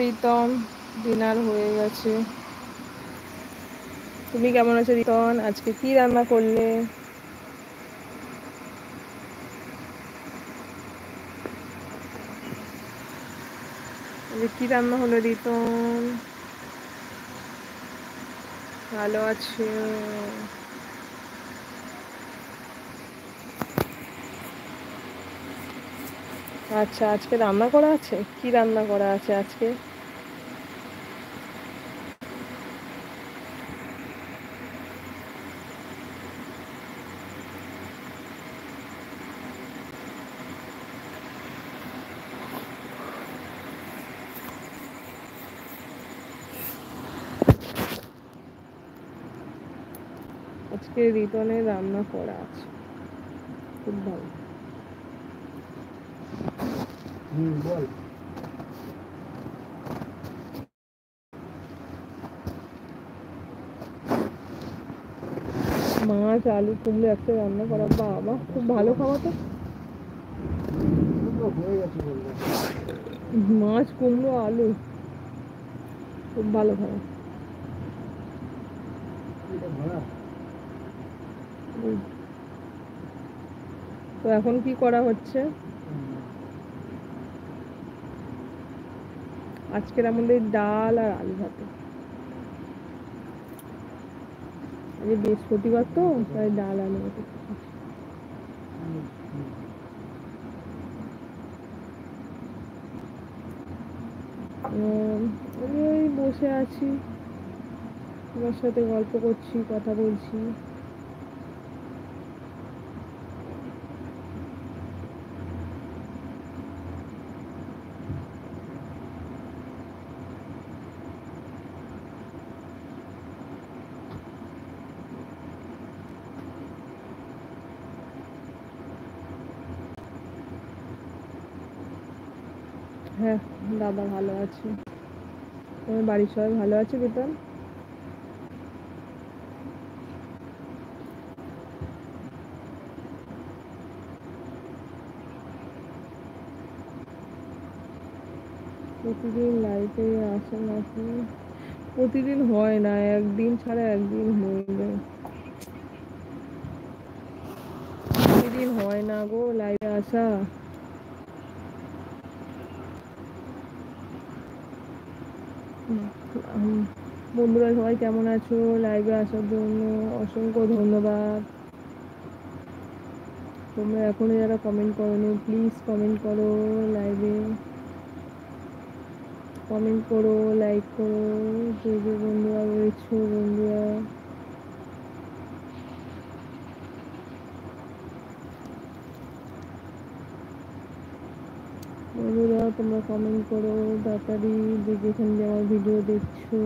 Ritam, dinner হয়ে গেছে। তুমি কেমন আছো রিতন? আজকে কি রান্না করলে? কি রান্না হলো রিতন? ভালো আছো? আচ্ছা, আজকে রান্না করা আছে? কি রান্না করা আছে আজকে? আজকে রিতনের রান্না করা আছে, খুব ভালো। বল। মাছ আলু কুমড়ো একটা রান্না করা, বাবা খুব ভালো খাওয়া তো। মাছ কুমড়ো আলু খুব ভালো খাওয়া। তো এখন কি করা হচ্ছে? আজকের আমাদের ডাল আর আলু ভাতে। আজকে বৃহস্পতিবার তো, তাই ডাল আলু ভাতে। আমি ওই বসে আছি, তোমার সাথে গল্প করছি, কথা বলছি। হ্যাঁ, দাদা ভালো আছে। তোমার বাড়ির সবাই ভালো আছে বেতন? প্রতিদিন লাইফে আসে নাকি? প্রতিদিন হয় না, একদিন ছাড়া একদিন হয়ে যায়। প্রতিদিন হয় না গো লাইভে আসা। বন্ধুরা সবাই কেমন আছো? লাইভে আসার জন্য অসংখ্য ধন্যবাদ। তোমরা এখনো যারা কমেন্ট করোনি, প্লিজ কমেন্ট করো। লাইভে কমেন্ট করো, লাইক করো। যে যে বন্ধুরা রয়েছো, বন্ধুরা তোমরা কমেন্ট করো তাড়াতাড়ি, যে যেখানে যে আমার ভিডিও দেখছো।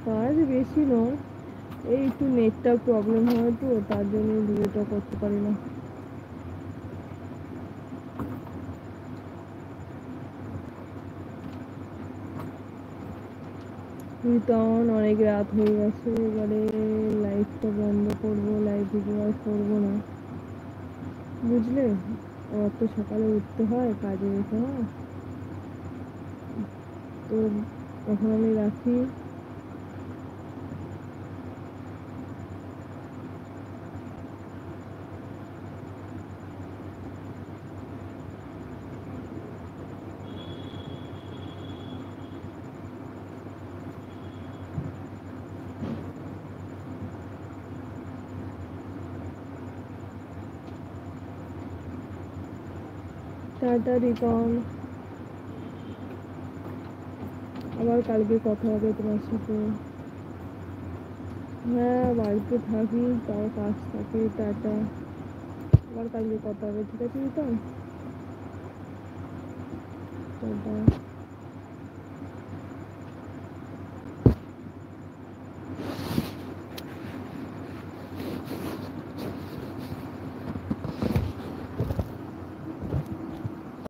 কাজ বেশি নয়, এই একটু নেটটা প্রবলেম হয় তো, তার জন্য ভিডিওটা করতে পারি না। তখন অনেক রাত হয়ে গেছে, এবারে লাইভটা বন্ধ করবো, লাইভ ভিডিও আর করবো না, বুঝলে? আবার তো সকালে উঠতে হয়, কাজে যেতে হয়, তো এখন আমি রাখি। টাটা রিকন, আবার কালকে কথা হবে তোমার সাথে। হ্যাঁ, বাড়িতে থাকি, তাও কাজ থাকে। টাটা, আবার কালকে কথা হবে, ঠিক আছে রিকন? টাটা।